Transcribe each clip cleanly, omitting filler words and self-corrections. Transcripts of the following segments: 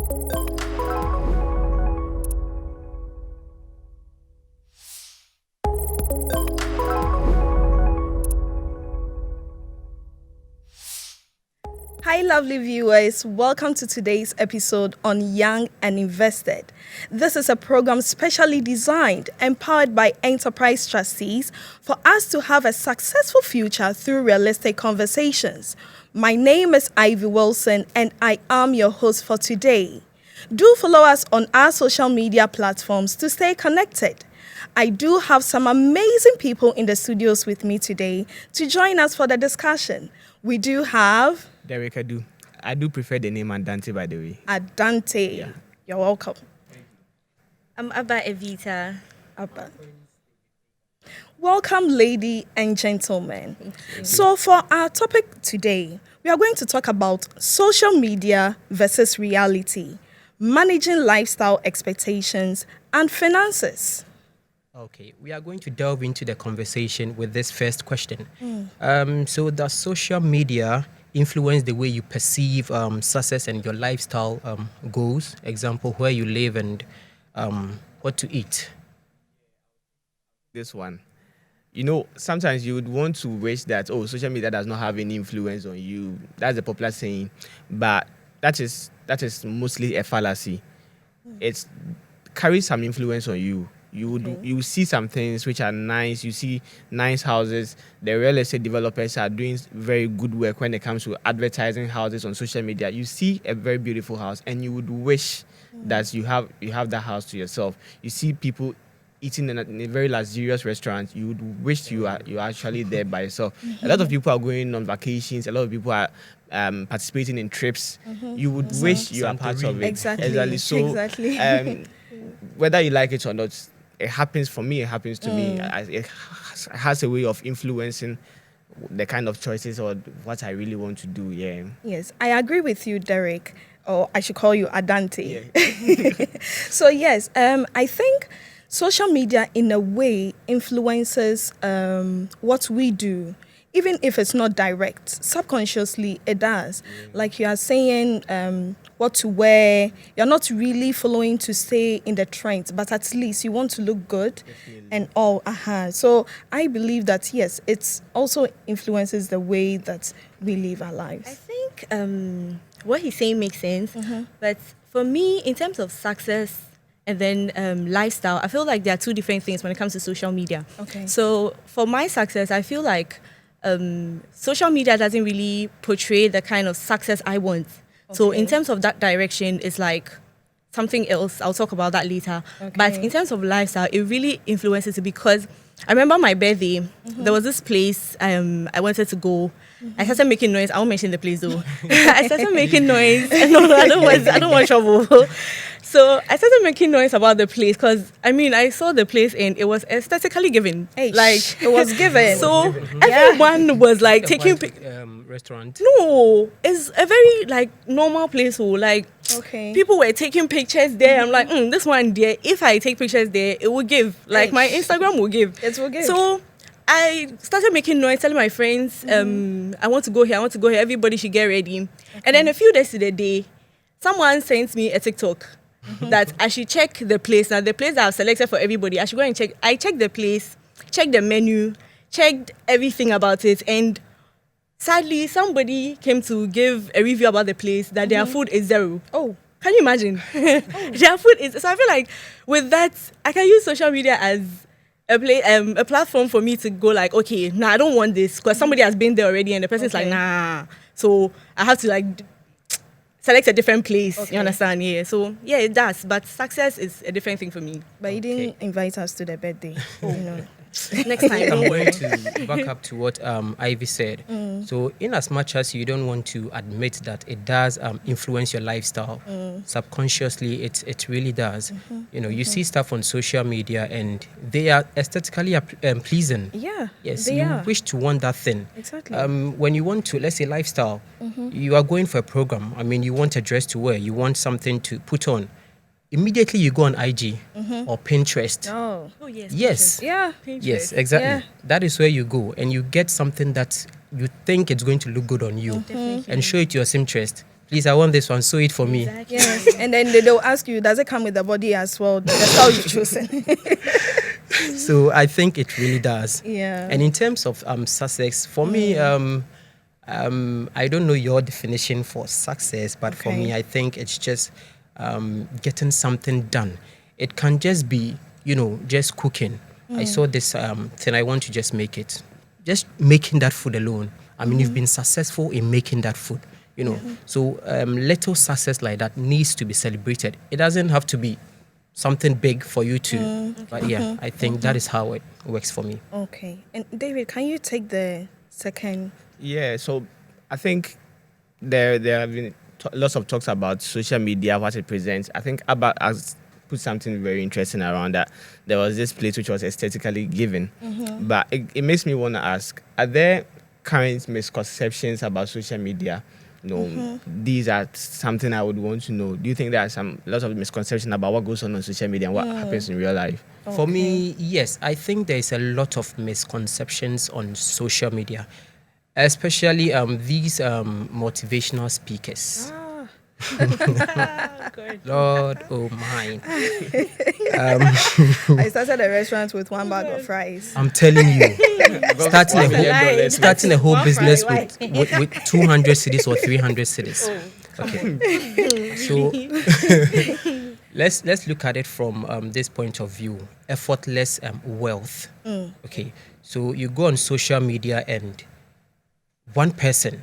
Hi, lovely viewers. Welcome to today's episode on Young and Invested. This is a program specially designed and powered by Enterprise Trustees for us to have a successful future through realistic conversations. My name is Ivy Wilson, and I am your host for today. Do follow us on our social media platforms to stay connected. I do have some amazing people in the studios with me today to join us for the discussion. We do have Derek Adu. I do prefer the name Adante, by the way. Adante. Yeah. You're welcome. I'm Abba Evita. Abba. Welcome, ladies and gentlemen. So for our topic today, we are going to talk about social media versus reality, managing lifestyle expectations and finances. Okay, we are going to delve into the conversation with this first question. So does social media influence the way you perceive success and your lifestyle goals? Example, where you live and what to eat. This one. You know, sometimes you would want to wish that, social media does not have any influence on you. That's a popular saying. But that is mostly a fallacy. It carries some influence on you. You see some things which are nice. You see nice houses. The real estate developers are doing very good work when it comes to advertising houses on social media. You see a very beautiful house, and you would wish that you have that house to yourself. You see people eating in a very luxurious restaurant. You would wish you are actually there by yourself. A lot of people are going on vacations. A lot of people are participating in trips. You would wish you are part of it. Exactly. So, whether you like it or not, it happens for me. It happens to me. It has a way of influencing the kind of choices or what I really want to do. Yeah. Yes, I agree with you, Derek. Or I should call you Adante. Yeah. So yes, I think social media in a way influences what we do. Even if it's not direct, subconsciously it does. Like you are saying, what to wear. You're not really following to stay in the trends, but at least you want to look good. Definitely. And all. So I believe that, yes, it also influences the way that we live our I lives. think what he's saying makes sense, but for me, in terms of success and then lifestyle, I feel like there are two different things when it comes to social media. Okay. So for my success, I feel like social media doesn't really portray the kind of success I want. So in terms of that direction, it's like something else. I'll talk about that later. But Okay. in terms of lifestyle, it really influences it because I remember my birthday. There was this place I wanted to go. I started making noise. I won't mention the place though. I started making noise. No, I don't want trouble. So I started making noise about the place because I saw the place and it was aesthetically given. Hey, Like it was given. so everyone was like taking Restaurant. no, it's a very like normal place. Okay. People were taking pictures there. I'm like, this one there. If I take pictures there, it will give. Like my Instagram will give. It will give. So I started making noise, telling my friends, I want to go here. I want to go here. Everybody should get ready. And then a few days to the day, someone sent me a TikTok that I should check the place. Now the place that I've selected for everybody, I should go and check. I checked the place, checked the menu, checked everything about it, and sadly, somebody came to give a review about the place that their food is zero. Oh. Can you imagine? Their food is... So I feel like with that, I can use social media as a platform for me to go like, okay, nah, I don't want this because somebody has been there already and the person's like, nah. So I have to like select a different place. Okay. You understand? Yeah. So yeah, it does. But success is a different thing for me. But you didn't invite us to the birthday. Next time. I'm going to back up to what Ivy said. So in as much as you don't want to admit that it does influence your lifestyle, subconsciously it really does. You know, you see stuff on social media and they are aesthetically pleasing. Yeah. Yes, they you are. wish to want that thing. Exactly. When you want to, let's say, lifestyle, you are going for a program. You want a dress to wear, you want something to put on. Immediately you go on IG or Pinterest. Oh. Oh yes. Yes. Yeah. Yes, exactly. Yeah. That is where you go and you get something that you think it's going to look good on you and show it to your seamstress. please, I want this one, sew it for me. Yes, and then they'll ask you, does it come with the body as well? The style you've chosen. So I think it really does. Yeah. And in terms of success, for me, I don't know your definition for success, but for Okay. me, I think it's just getting something done. It can just be, just cooking. I saw this thing, I want to just make it. Just making that food alone. I mean, you've been successful in making that food, So little success like that needs to be celebrated. It doesn't have to be something big for you to, but yeah, I think that is how it works for me. Okay. And David, can you take the second? Yeah, so I think there have been lots of talks about social media, what it presents. I think Abba has put something very interesting around that. There was this place which was aesthetically given, but it makes me want to ask: are there current misconceptions about social media? These are something I would want to know. Do you think there are lots of misconceptions about what goes on social media and what happens in real life? For me, yes, I think there is a lot of misconceptions on social media, especially these motivational speakers. Lord, oh my! I started a restaurant with one bag of fries. I'm telling you, starting a whole One business fry, with 200 cities or 300 cities. Okay, so let's look at it from this point of view: effortless wealth. Okay, so you go on social media and one person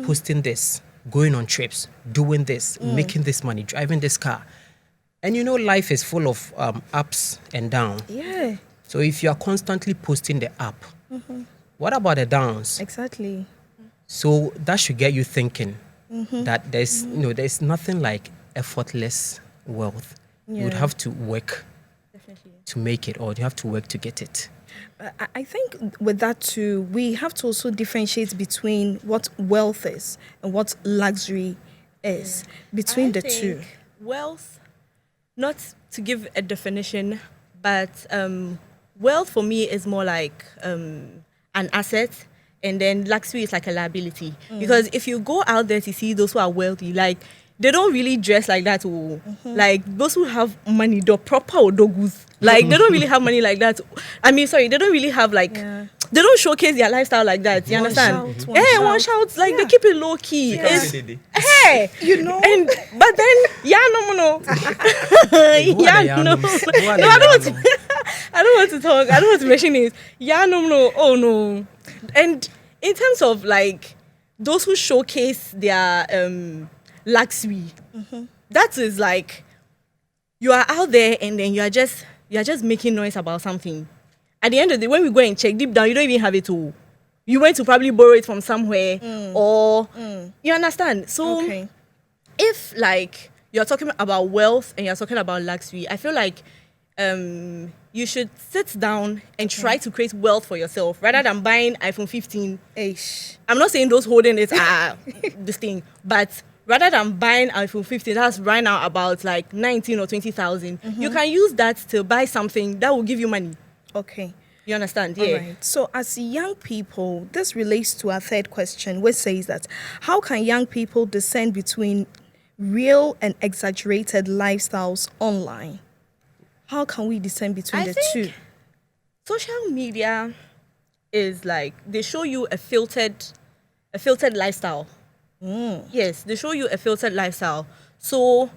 posting this, going on trips, doing this, making this money, driving this car. And life is full of ups and downs. Yeah, So if you are constantly posting the up, what about the downs? exactly. So that should get you thinking that there's nothing like effortless wealth. You would Yeah. have to work Definitely. to make it, or you have to work to get it. I think with that too, we have to also differentiate between what wealth is and what luxury is, between the two. Wealth, not to give a definition, but wealth for me is more like an asset, and then luxury is like a liability. Because if you go out there to see those who are wealthy, like they don't really dress like that. Like those who have money, the proper odogus. Like they don't really have money like that. I mean, sorry, they don't really have like. Yeah. They don't showcase their lifestyle like that. You One understand? shout, one Yeah, shout. one shout. Like Yeah. they keep it low key. It's, hey, and but then no. Who are the Yeah, no. Yanums? Who are the No, I don't want to. Yanums? I don't want to talk. I don't want to mention it. Yeah, no. Oh no. And in terms of like those who showcase their luxury, that is like you are out there and then you are just making noise about something. At the end of the day, when we go and check deep down, you don't even have it all. You went to probably borrow it from somewhere, or you understand. So Okay. if like you're talking about wealth and you're talking about luxury, I feel like you should sit down and try to create wealth for yourself rather than buying iPhone 15. Ish. I'm not saying those holding it are this thing, but rather than buying iPhone 15, that's right now about like 19 or 20,000. You can use that to buy something that will give you money. Okay. You understand? All Yeah. right. So, as young people, this relates to our third question, which says that how can young people discern between real and exaggerated lifestyles online? How can we discern between I the think two? Social media is like they show you a filtered lifestyle. Yes, they show you a filtered lifestyle. So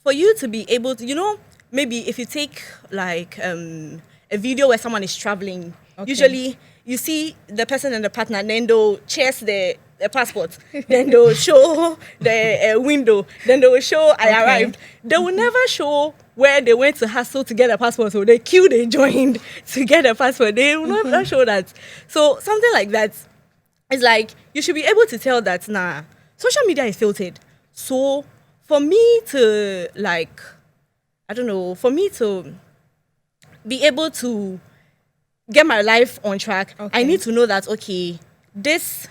for you to be able to, maybe if you take like a video where someone is traveling, usually you see the person and the partner, and then they'll chase the passport, then they'll show the window, then they will show I arrived. They will never show where they went to hustle to get a passport, so the queue they joined to get a passport. They will never show that. So something like that is like you should be able to tell that social media is filtered. So for me to like, I don't know, for me to be able to get my life on track, I need to know that, okay, this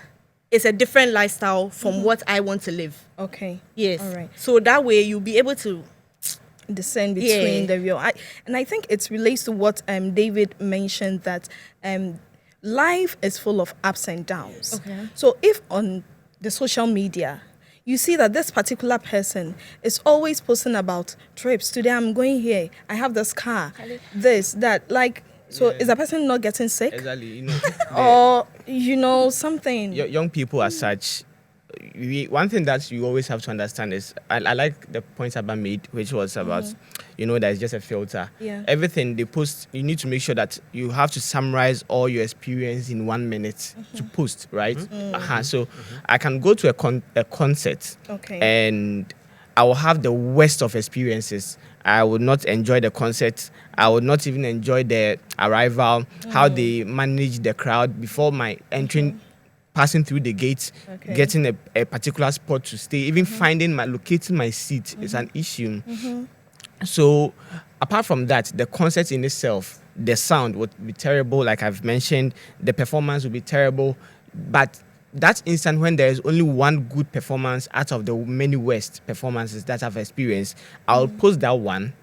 is a different lifestyle from what I want to live. Okay. Yes. All right. So that way you'll be able to, Discern between Yeah. the real. And I think it relates to what David mentioned, that life is full of ups and downs. Okay. So if on the social media you see that this particular person is always posting about trips. Today I'm going here. I have this car. This, that. Like, so Yeah. is a person not getting sick? Exactly. You know, Or, something. young people as such, one thing that you always have to understand is, I like the point Abba made, which was about, there's just a filter. Yeah. Everything they post, you need to make sure that you have to summarize all your experience in 1 minute to post, right? So I can go to a concert, Okay. and I will have the worst of experiences. I would not enjoy the concert. I would not even enjoy the arrival, how they manage the crowd before my entering, passing through the gates, Okay. getting a particular spot to stay, even locating my seat is an issue. So apart from that, the concert in itself, the sound would be terrible, like I've mentioned, the performance would be terrible. But that instant when there is only one good performance out of the many worst performances that I've experienced, I'll post that one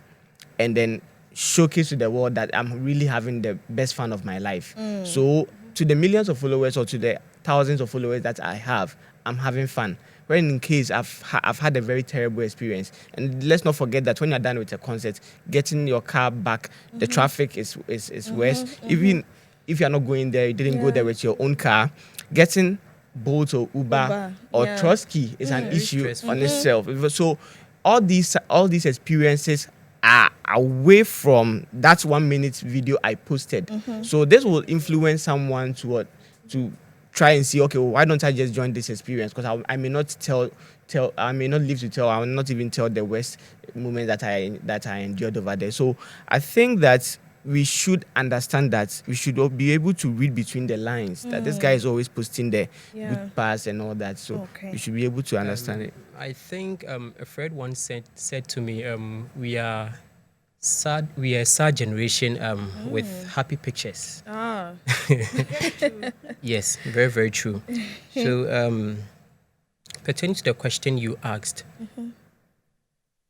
and then showcase to the world that I'm really having the best fun of my life. So to the millions of followers or to the thousands of followers that I have, I'm having fun. When in case I've had a very terrible experience. And let's not forget that when you're done with a concert, getting your car back, the traffic is worse. Even if you're not going there, you didn't go there with your own car, getting Bolt or Uber or yeah. Trusky is an Very issue stressful. on itself. So all these experiences are away from that 1 minute video I posted. So this will influence someone to try and see, okay, well, why don't I just join this experience? Because I may not I may not live to tell. I will not even tell the worst moment that I endured over there. So I think that we should understand that we should all be able to read between the lines. That this guy is always posting the good parts and all that. So Okay. we should be able to understand it. I think a friend once said to me, we are a sad generation with happy pictures. Ah. Yes, very, very true. So, pertaining to the question you asked,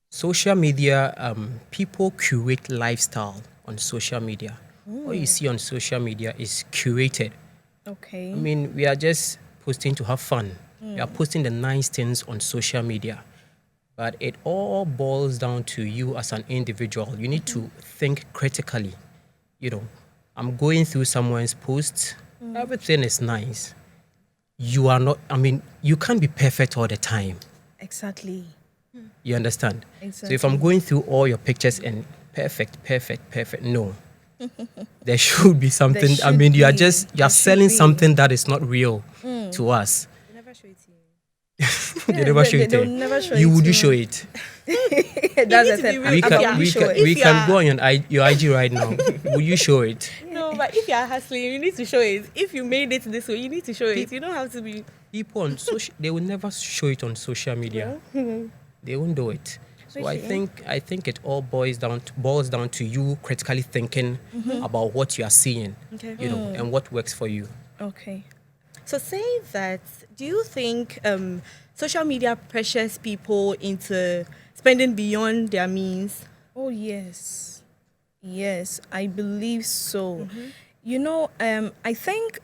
social media, people curate lifestyle on social media. What you see on social media is curated. Okay. I mean, we are just posting to have fun. We are posting the nice things on social media. But it all boils down to you as an individual. You need to think critically. I'm going through someone's post. Everything is nice. You are not, you can't be perfect all the time. Exactly. You understand? So Exactly. if I'm going through all your pictures and perfect, no. There should be something. should You are be. just, There should selling be. something that is not real to us. They never show it to you. They never show it. they'll to you. never show You it would to you show me. it? That's need the to be thing. real. We If can you are- we show can it. we If you can are- go on your IG right now. Will you show it? No, but if you are hustling, you need to show it. If you made it this way, you need to show it. You don't have to be. People on social, they will never show it on social media. They won't do it. So I think it all boils down to you critically thinking about what you are seeing, Okay. and what works for you. Okay. So say that, do you think social media pressures people into spending beyond their means? Oh, yes. Yes, I believe so. I think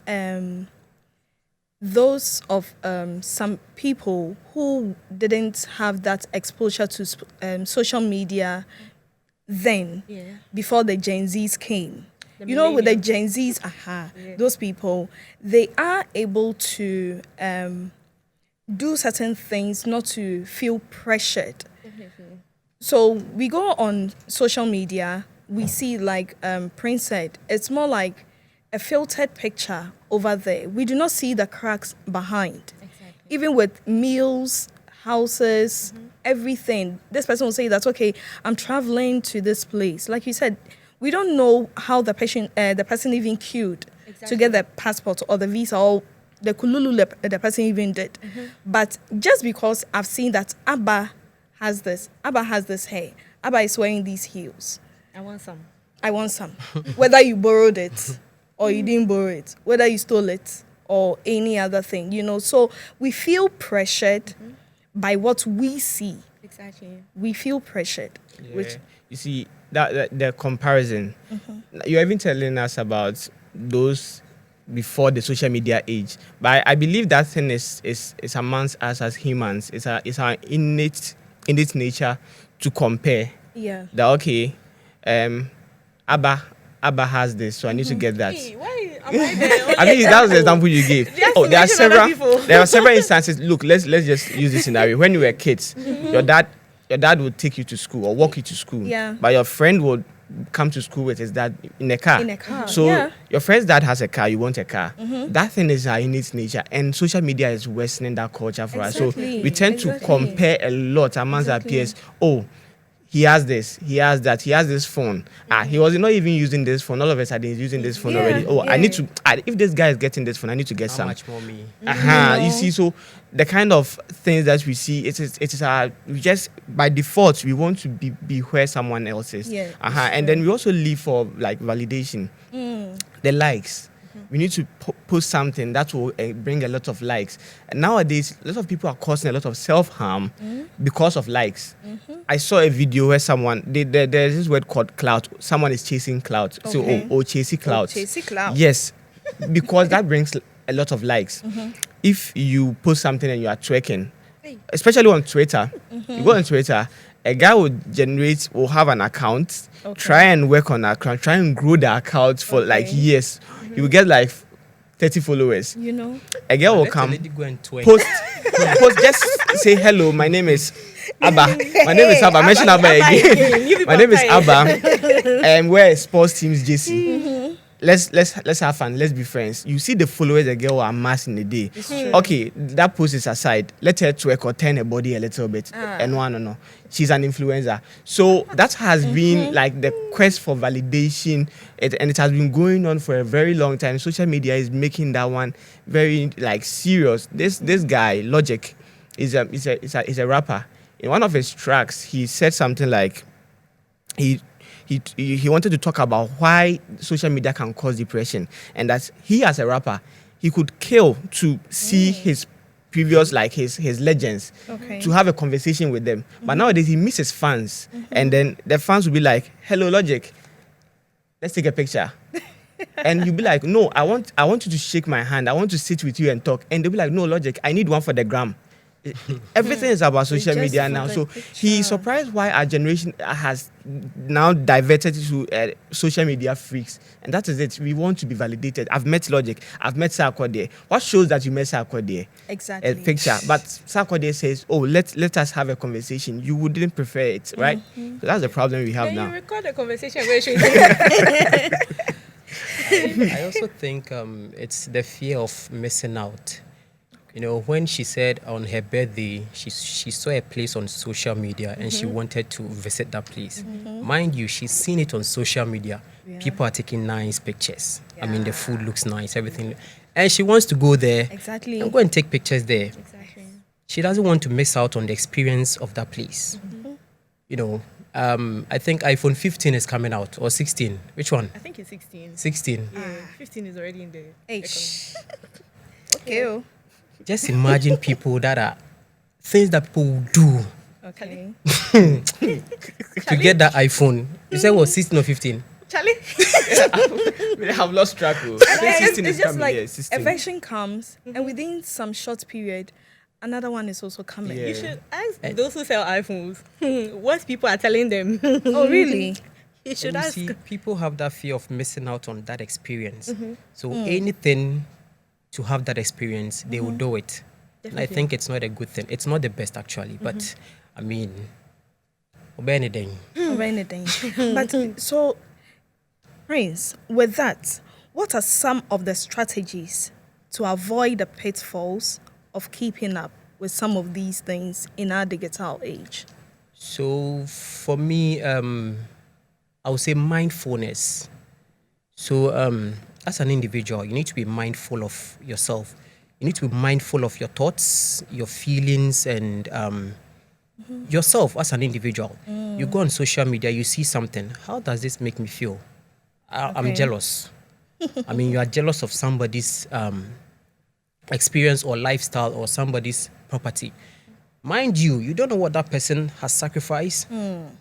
those of some people who didn't have that exposure to social media then, Yeah. before the Gen Zs came. The With the millennials. Gen Zs, those people, they are able to do certain things not to feel pressured. So we go on social media, we see, like Prince said, it's more like a filtered picture over there. We do not see the cracks behind. Even with meals, houses, everything. This person will say that, okay, I'm traveling to this place. Like you said, we don't know how the person even queued to get the passport or the visa or the kululu the person even did. But just because I've seen that Abba has this hair, Abba is wearing these heels, I want some. I want some. Whether you borrowed it or you didn't borrow it, whether you stole it or any other thing, So we feel pressured by what we see. Exactly. We feel pressured. Which You see that the comparison. You're even telling us about those before the social media age. But I believe that thing is amongst us as humans. It's our innate nature to compare. Yeah. That okay, Abba has this, so I need to get that. Hey, why am I there? I mean, that was the example you gave. Just Oh, there are mention other several. people. There are several instances. Look, let's just use this scenario. When you were kids, your dad would take you to school or walk you to school. Yeah. But your friend would come to school with his dad in a car. In a car, So yeah. your friend's dad has a car, you want a car. That thing is our innate nature, and social media is worsening that culture for us. So Exactly, we tend to exactly. compare a lot amongst our peers. Oh, he has this, he has that, he has this phone. He was not even using this phone. All of a sudden, he's using this phone Yeah, already. Oh, I yeah. need to. If this guy is getting this phone, I need to get How some. much more me? You see, so the kind of things that we see, it is our, we just by default we want to be where someone else is. Yeah, And then we also live for like validation, the likes. We need to post something that will bring a lot of likes. And nowadays, a lot of people are causing a lot of self-harm because of likes. I saw a video where someone, there's this word called clout. Someone is chasing clout. Okay. So, chasing clout. chasing clout. Yes, because that brings a lot of likes. If you post something and you are twerking, especially on Twitter, you go on Twitter, a guy will have an account, try and work on account, try and grow the account for like years. You will get like 30 followers. You know? A girl will Let the come, lady go and twerk. post, just say hello. My name is Abba. My name is Abba. Mention Abba again. You people My name is are tired. Abba. And we're a sports team's JC. Let's have fun. Let's be friends. You see the followers the girl will amass in a day. Okay, that post is aside. Let her twerk or turn her body a little bit. And no. She's an influencer. So that has been like the quest for validation. And it has been going on for a very long time. Social media is making that one very like serious. This guy, Logic, is a rapper. In one of his tracks, he said something like he wanted to talk about why social media can cause depression, and that he as a rapper, he could kill to see his previous, like his legends, to have a conversation with them. But nowadays he misses fans, and then the fans will be like, "Hello, Logic, let's take a picture." And you'll be like, "No, I want you to shake my hand. I want to sit with you and talk." And they'll be like, "No, Logic, I need one for the gram." Everything is about social just media for now. the So picture. he's surprised why our generation has now diverted to social media freaks. And that is it. We want to be validated. I've met Logic. I've met Sarko there. What shows that you met Sarko there? Exactly. A picture. But Sarko there says, "Oh, let us have a conversation." You wouldn't prefer it, right? So that's the problem we have Then you now. record a conversation where she I also think it's the fear of missing out. You know, when she said on her birthday, she saw a place on social media and she wanted to visit that place. Mind you, she's seen it on social media. People are taking nice pictures. I mean, the food looks nice, everything. And she wants to go there Exactly. and go and take pictures there. Exactly. She doesn't want to miss out on the experience of that place. You know, I think iPhone 15 is coming out, or 16. Which one? I think it's 16. 16. Yeah, 15 is already in the Okay. oh. Just imagine people that are things that people will do Okay. to get that iPhone. You said what, 16 or 15? Charlie. They have lost track. I think It's 16 is just coming. like Yeah, a 16. version comes, and within some short period, another one is also coming. Yeah. You should ask those who sell iPhones what people are telling them. Oh, really? You should You ask. see, people have that fear of missing out on that experience. So anything to have that experience, they will do it. And I Definitely. think it's not a good thing. It's not the best actually, but I mean, obey anything. Or anything. But so, Prince, with that, what are some of the strategies to avoid the pitfalls of keeping up with some of these things in our digital age? So for me, I would say mindfulness. So as an individual, you need to be mindful of yourself. You need to be mindful of your thoughts, your feelings, and yourself as an individual. You go on social media, you see something. How does this make me feel? I'm Okay. jealous. I mean, you are jealous of somebody's experience or lifestyle or somebody's property. Mind you, you don't know what that person has sacrificed.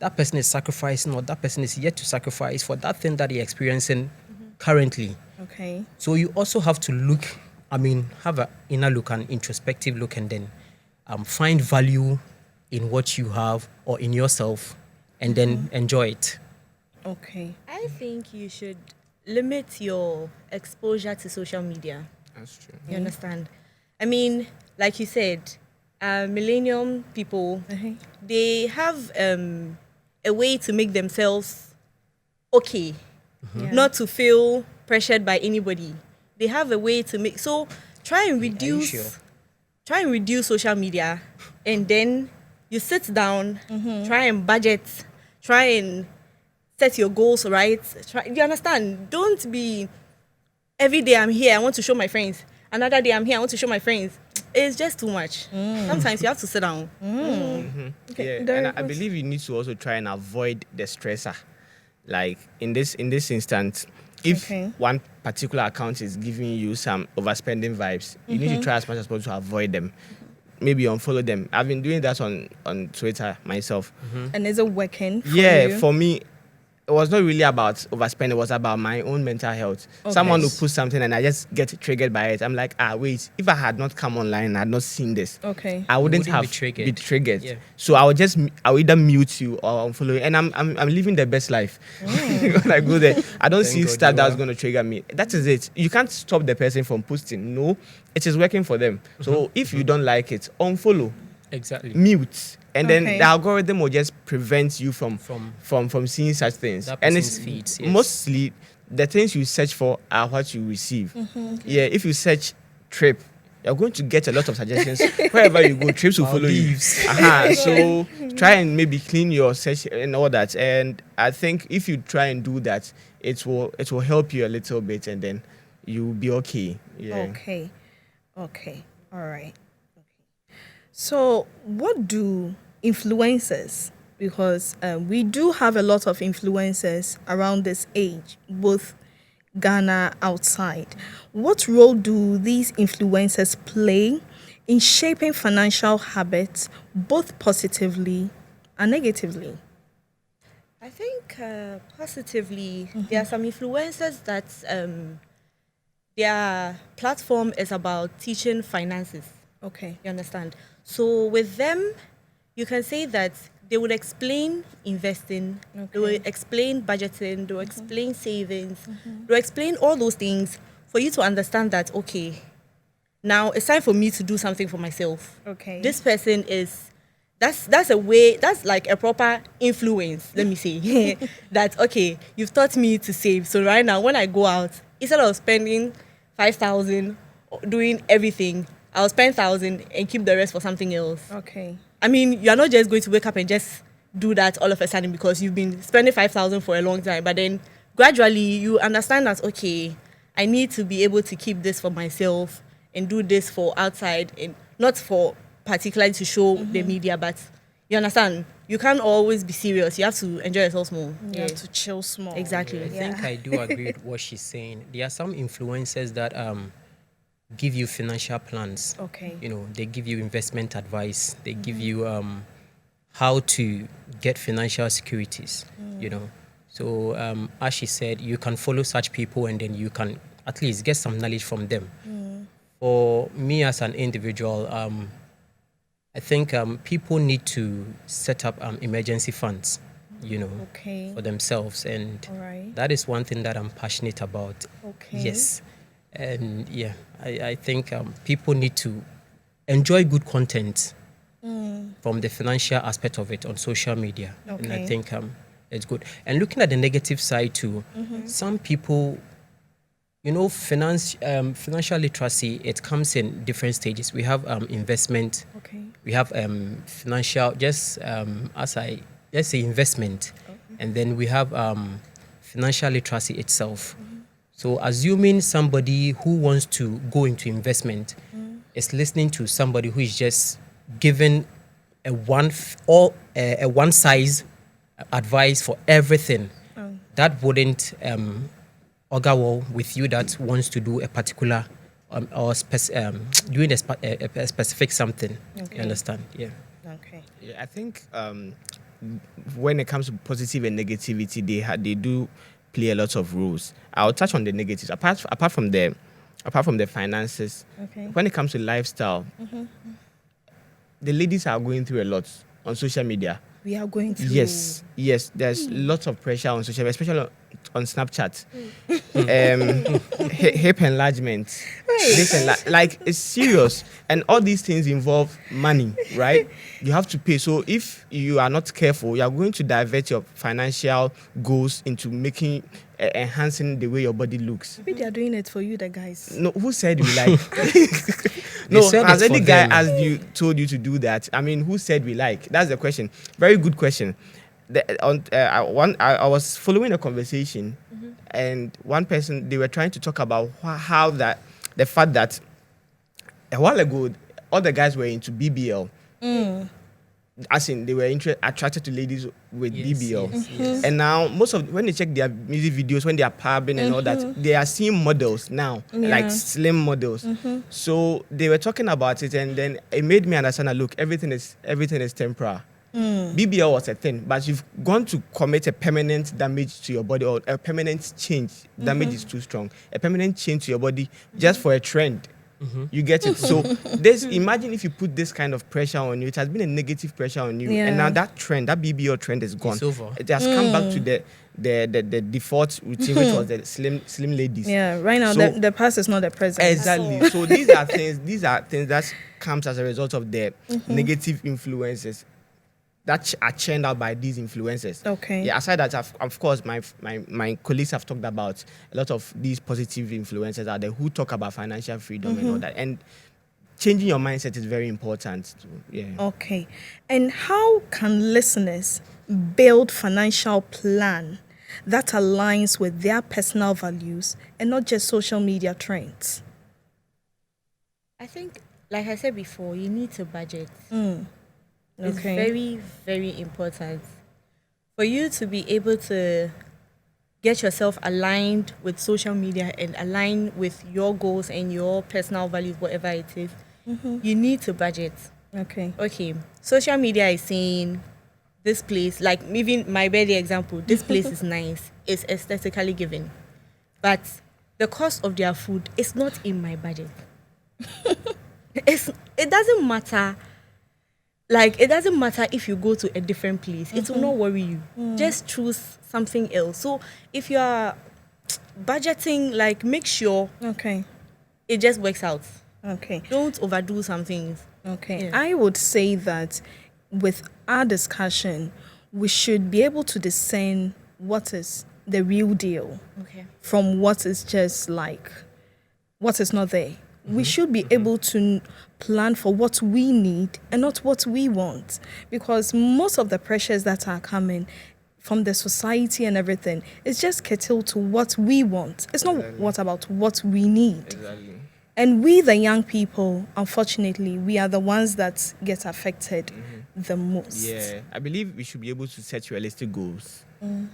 That person is sacrificing, or that person is yet to sacrifice for that thing that you're experiencing currently. Okay. So you also have to look, have an inner look, an introspective look, and then find value in what you have or in yourself, and then enjoy it. Okay. I think you should limit your exposure to social media. That's true. You understand? I mean, like you said, millennium people, they have a way to make themselves okay, Yeah. not to feel pressured by anybody. They have a way to make, so try and reduce sure? try and reduce social media, and then you sit down, try and budget, try and set your goals right. You understand? Don't be every day I'm here, I want to show my friends. Another day I'm here, I want to show my friends. It's just too much. Sometimes you have to sit down. Okay, Yeah, Derek, and I believe you need to also try and avoid the stressor. Like in this instance, if Okay. one particular account is giving you some overspending vibes, you need to try as much as possible to avoid them. Maybe unfollow them. I've been doing that on Twitter myself. and is it working? For Yeah, you? for me, it was not really about overspending. It was about my own mental health. Okay. Someone will put something and I just get triggered by it. I'm like, wait, if I had not come online, I had not seen this, Okay. I wouldn't wouldn't have be triggered. been triggered. Yeah. So I will either mute you or unfollow you. And I'm living the best life. When I go there, I don't Thank see God stuff you that's are. going to trigger me. That is it. You can't stop the person from posting. No, it is working for them. So if you don't like it, unfollow, Exactly. mute. And then Okay. the algorithm will just prevent you from From seeing such things. that And person's it's feeds, yes. mostly the things you search for are what you receive. Yeah, if you search trip, you're going to get a lot of suggestions. Wherever you go, trips will follow you. Maldives. So try and maybe clean your search and all that. And I think if you try and do that, it will help you a little bit, and then you'll be okay. Yeah. Okay. Okay. All right. Okay. So, what do influencers, because we do have a lot of influencers around this age, both Ghana outside. What role do these influencers play in shaping financial habits, both positively and negatively? I think positively, there are some influencers that their platform is about teaching finances. Okay. You understand? So with them, you can say that they would explain investing, they will explain budgeting, they will explain savings, they will explain all those things for you to understand that, okay, now it's time for me to do something for myself. Okay. This person is, that's a way, that's like a proper influence, let me say, that, okay, you've taught me to save. So right now, when I go out, instead of spending 5,000 doing everything, I'll spend 1,000 and keep the rest for something else. Okay. I mean, you're not just going to wake up and just do that all of a sudden because you've been spending 5,000 for a long time. But then gradually you understand that, okay, I need to be able to keep this for myself and do this for outside, and not for particularly to show the media, but you understand, you can't always be serious. You have to enjoy yourself more. You have to chill small. Exactly. I think I do agree with what she's saying. There are some influencers that give you financial plans. Okay. You know, they give you investment advice. They give you how to get financial securities. You know, so as she said, you can follow such people, and then you can at least get some knowledge from them. For me as an individual, I think people need to set up emergency funds. You know, Okay. for themselves, and All right. that is one thing that I'm passionate about. Okay. Yes, and yeah, I think people need to enjoy good content from the financial aspect of it on social media, and I Okay. think it's good. And looking at the negative side too, some people, you know, financial literacy, it comes in different stages. We have investment, Okay. we have financial, just let's say investment, and then we have financial literacy itself. So assuming somebody who wants to go into investment is listening to somebody who is just given a one size advice for everything, that wouldn't augur well with you that wants to do a particular doing a specific something. Okay. You understand? Yeah. Okay. Yeah, I think when it comes to positive and negativity, they do play a lot of roles. I'll touch on the negatives. Apart from the finances, Okay. when it comes to lifestyle, the ladies are going through a lot on social media. We are going through. Yes, there's lots of pressure on social media, especially on Snapchat. Hip enlargement, like it's serious, and all these things involve money, right? You have to pay. So if you are not careful, you are going to divert your financial goals into making enhancing the way your body looks. Maybe they are doing it for you, the guys. No, who said we like? No, said has it's any for guy them. told you to do that? I mean, who said we like? That's the question. Very good question. I was following a conversation, and one person, they were trying to talk about how that the fact that a while ago all the guys were into BBL. As in, they were attracted to ladies with BBL. Yes. And now, when they check their music videos, when they are pubbing and all that, they are seeing models now, like slim models. So they were talking about it, and then it made me understand that, look, everything is temporal. BBL was a thing, but you've gone to commit a permanent damage to your body, or a permanent change. Damage is too strong. A permanent change to your body just for a trend. You get it. So imagine if you put this kind of pressure on you. It has been a negative pressure on you, and now that BBL trend is gone. It's over. It has come back to the default routine, which was the slim ladies. Yeah, right now So- the past is not the present. Exactly. So these are things that comes as a result of the negative influences that are churned out by these influencers. Okay. Yeah. Aside that, of course, my colleagues have talked about a lot of these positive influencers out there who talk about financial freedom and all that. And changing your mindset is very important. Yeah. Okay. And how can listeners build financial plan that aligns with their personal values and not just social media trends? I think, like I said before, you need to budget. It's Okay. very, very important for you to be able to get yourself aligned with social media and align with your goals and your personal values, whatever it is. You need to budget. Okay. Okay, social media is saying this place, like even my birthday example, this place is nice, it's aesthetically given, but the cost of their food is not in my budget. It doesn't matter. Like, it doesn't matter if you go to a different place. It will not worry you. Just choose something else. So if you are budgeting, like, make sure Okay. it just works out. Okay. Don't overdo some things. Okay. Yeah. I would say that with our discussion, we should be able to discern what is the real deal Okay. from what is just like what is not there. We should be able to plan for what we need and not what we want, because most of the pressures that are coming from the society and everything is just curtailed to what we want. It's not what about what we need. Exactly. And we, the young people, unfortunately, we are the ones that get affected the most. Yeah, I believe we should be able to set realistic goals.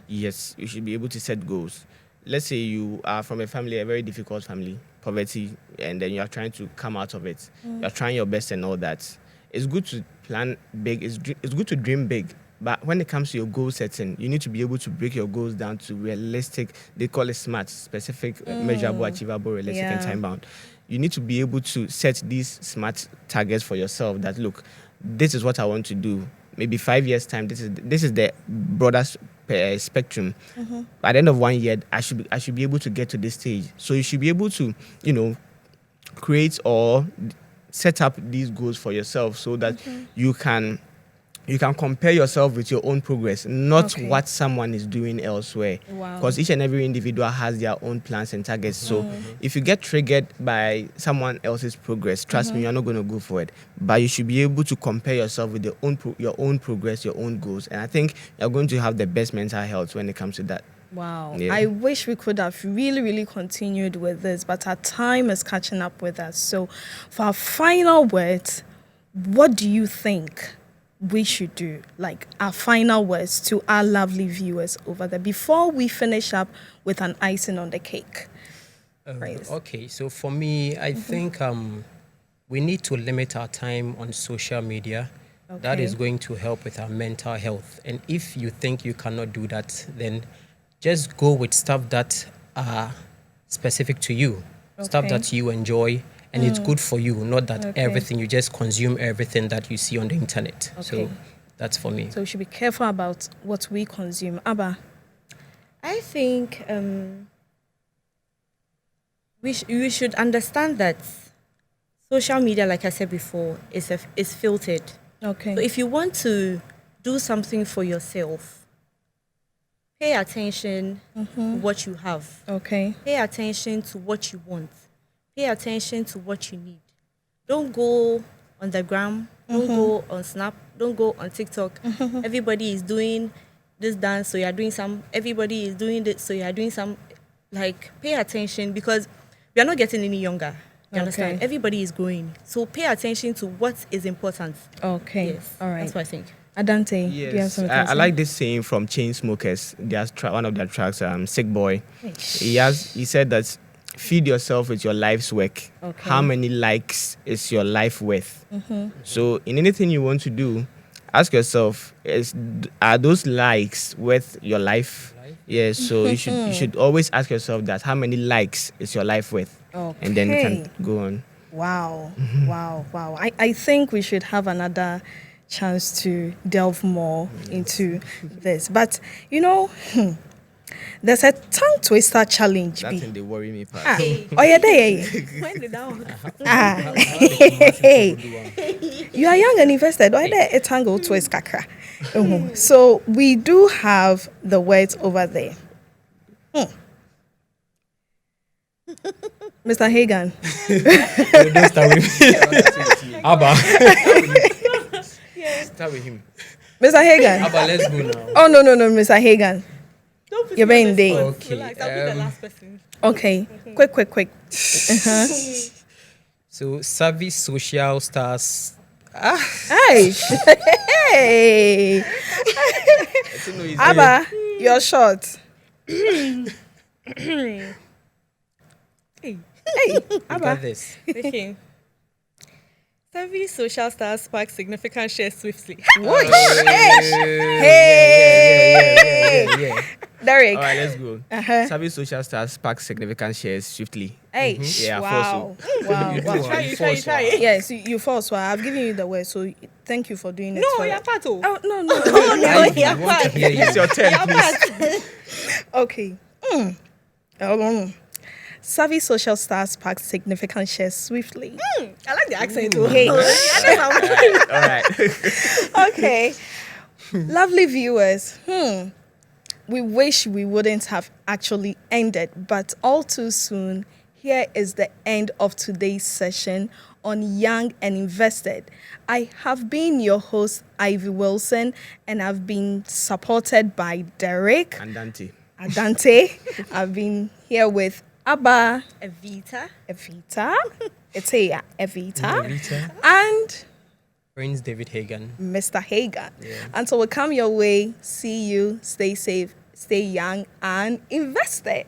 Yes, you should be able to set goals. Let's say you are from a very difficult family, poverty, and then you are trying to come out of it. You are trying your best and all that. It's good to plan big. It's good to dream big. But when it comes to your goal setting, you need to be able to break your goals down to realistic. They call it SMART: specific, measurable, achievable, realistic, and Yeah. time bound. You need to be able to set these SMART targets for yourself. That, look, this is what I want to do. Maybe 5 years time. This is the broader spectrum. At the end of 1 year, I should be able to get to this stage. So you should be able to, create or set up these goals for yourself so that you can compare yourself with your own progress, not Okay. what someone is doing elsewhere. Wow. Because each and every individual has their own plans and targets. So if you get triggered by someone else's progress, trust me, you're not going to go for it. But you should be able to compare yourself with your own progress, your own goals. And I think you're going to have the best mental health when it comes to that. Wow. Yeah. I wish we could have really continued with this, but our time is catching up with us. So for our final words, what do you think we should do? Like our final words to our lovely viewers over there before we finish up with an icing on the cake. Praise. Okay, so for me, I think we need to limit our time on social media. That Okay. is going to help with our mental health. And if you think you cannot do that, then just go with stuff that are specific to you, stuff Okay. that you enjoy, and it's good for you, not that Okay. everything, you just consume everything that you see on the internet. Okay. So that's for me. So we should be careful about what we consume. Abba. I think we should understand that social media, like I said before, is filtered. Okay. So if you want to do something for yourself, pay attention to what you have. Okay. Pay attention to what you want. Pay attention to what you need. Don't go on the gram. Don't go on Snap. Don't go on TikTok. Everybody is doing this dance, so you are doing some. Everybody is doing this, so you are doing some. Like, pay attention, because we are not getting any younger. You understand? Okay. Everybody is growing. So pay attention to what is important. Okay. Yes. All right. That's what I think. Adante, do you have Yes, something I to say? like this saying from Chainsmokers. One of their tracks, Sick Boy. He said that feed yourself with your life's work. Okay. How many likes is your life worth? So in anything you want to do, ask yourself: are those likes worth your life? Yes. So you should always ask yourself that: how many likes is your life worth? And then you Okay. can go on. Wow. Wow. I think we should have another chance to delve more into this. But, there's a tongue twister challenge. That's B. in the worry me part. Ah. Oh, yeah, there. When did that one? Ah. You are young and invested. Why there a tangle twist kakra? So we do have the words over there. Mr. Hagan. Don't start with me. Abba. Start with him. Mr. Hagan. Abba, let's go now. Oh, no, Mr. Hagan. Don't put You're me on being the there. spot. Okay, Relax. I'll be the last person. Okay. Quick. So, savvy social stars. Hey. Hey. Abba, you're short. Hey. Hey, You Abba. got this. Okay. Savvy social stars spark significant shares swiftly. Hey. Yeah. Derek. All right, let's go. Uh-huh. Service social stars spark significant shares swiftly. Hey. Yeah, Wow. I Wow. You Wow. do. You try it. Yes, you fall, so I've given you the word, so thank you for doing it. No, for you're it. part of. Oh, no. I yeah, want to hear you. It's your turn, please. Okay. Savvy social stars spark significant shares swiftly. I like the accent too. Hey. All right. Okay. Lovely viewers. We wish we wouldn't have actually ended, but all too soon, here is the end of today's session on Young and Invested. I have been your host, Ivy Wilson, and I've been supported by Derek, And Dante. Adante. I've been here with Abba, Evita. Evita, Evita, Evita. and Prince David Hagan. Mr. Hagan. Until we come your way, see you, stay safe, stay young, and invested.